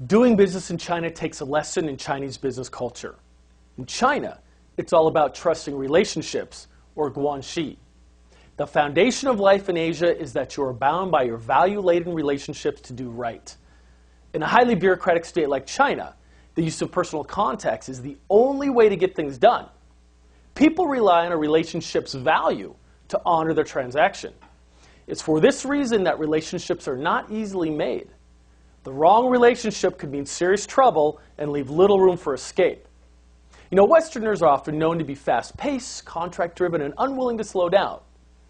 Doing business in China takes a lesson in Chinese business culture. In China, it's all about trusting relationships, or Guanxi. The foundation of life in Asia is that you are bound by your value-laden relationships to do right. In a highly bureaucratic state like China, the use of personal contacts is the only way to get things done. People rely on a relationship's value to honor their transaction. It's for this reason that relationships are not easily made. The wrong relationship could mean serious trouble and leave little room for escape. You know, Westerners are often known to be fast-paced, contract-driven, and unwilling to slow down.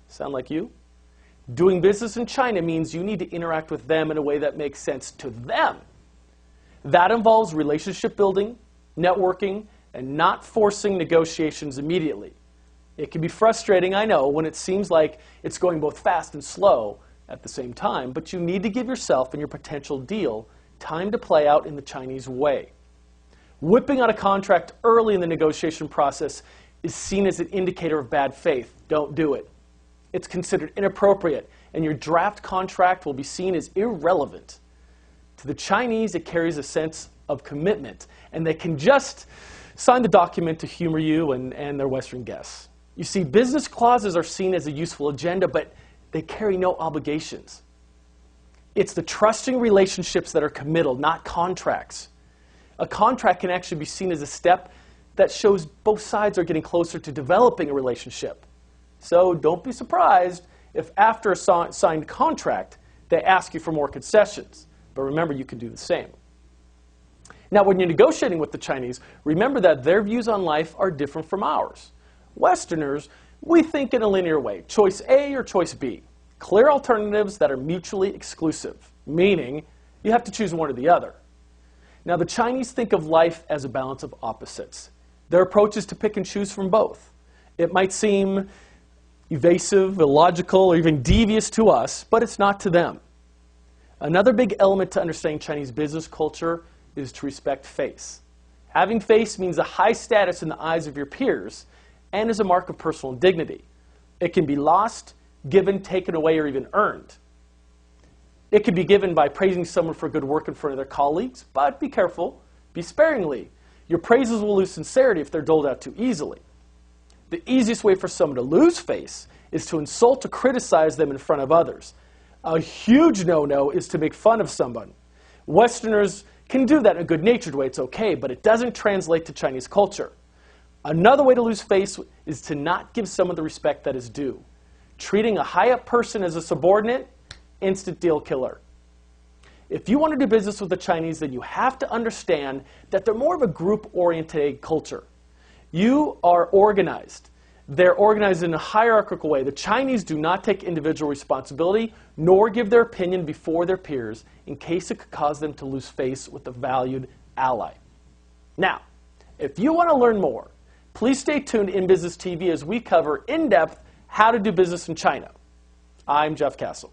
Sound like you? Doing business in China means you need to interact with them in a way that makes sense to them. That involves relationship building, networking, and not forcing negotiations immediately. It can be frustrating, I know, when it seems like it's going both fast and slow at the same time, but you need to give yourself and your potential deal time to play out in the Chinese way. Whipping out a contract early in the negotiation process is seen as an indicator of bad faith. Don't do it. It's considered inappropriate, and your draft contract will be seen as irrelevant. To the Chinese, it carries a sense of commitment, and they can just sign the document to humor you and their Western guests. You see, business clauses are seen as a useful agenda, but they carry no obligations. It's the trusting relationships that are committal, not contracts. A contract can actually be seen as a step that shows both sides are getting closer to developing a relationship. So don't be surprised if after a signed contract, they ask you for more concessions. But remember, you can do the same. Now, when you're negotiating with the Chinese, remember that their views on life are different from ours. Westerners, we think in a linear way, choice A or choice B. Clear alternatives that are mutually exclusive, meaning you have to choose one or the other. Now, the Chinese think of life as a balance of opposites. Their approach is to pick and choose from both. It might seem evasive, illogical, or even devious to us, but it's not to them. Another big element to understanding Chinese business culture is to respect face. Having face means a high status in the eyes of your peers and is a mark of personal dignity. It can be lost, given, taken away, or even earned. It can be given by praising someone for good work in front of their colleagues, but be careful, be sparingly. Your praises will lose sincerity if they're doled out too easily. The easiest way for someone to lose face is to insult or criticize them in front of others. A huge no-no is to make fun of someone. Westerners can do that in a good-natured way, it's okay, but it doesn't translate to Chinese culture. Another way to lose face is to not give someone the respect that is due. Treating a high-up person as a subordinate, instant deal killer. If you want to do business with the Chinese, then you have to understand that they're more of a group-oriented culture. You are organized. They're organized in a hierarchical way. The Chinese do not take individual responsibility, nor give their opinion before their peers in case it could cause them to lose face with a valued ally. Now, if you want to learn more, please stay tuned in Business TV as we cover in-depth how to do business in China. I'm Jeff Castle.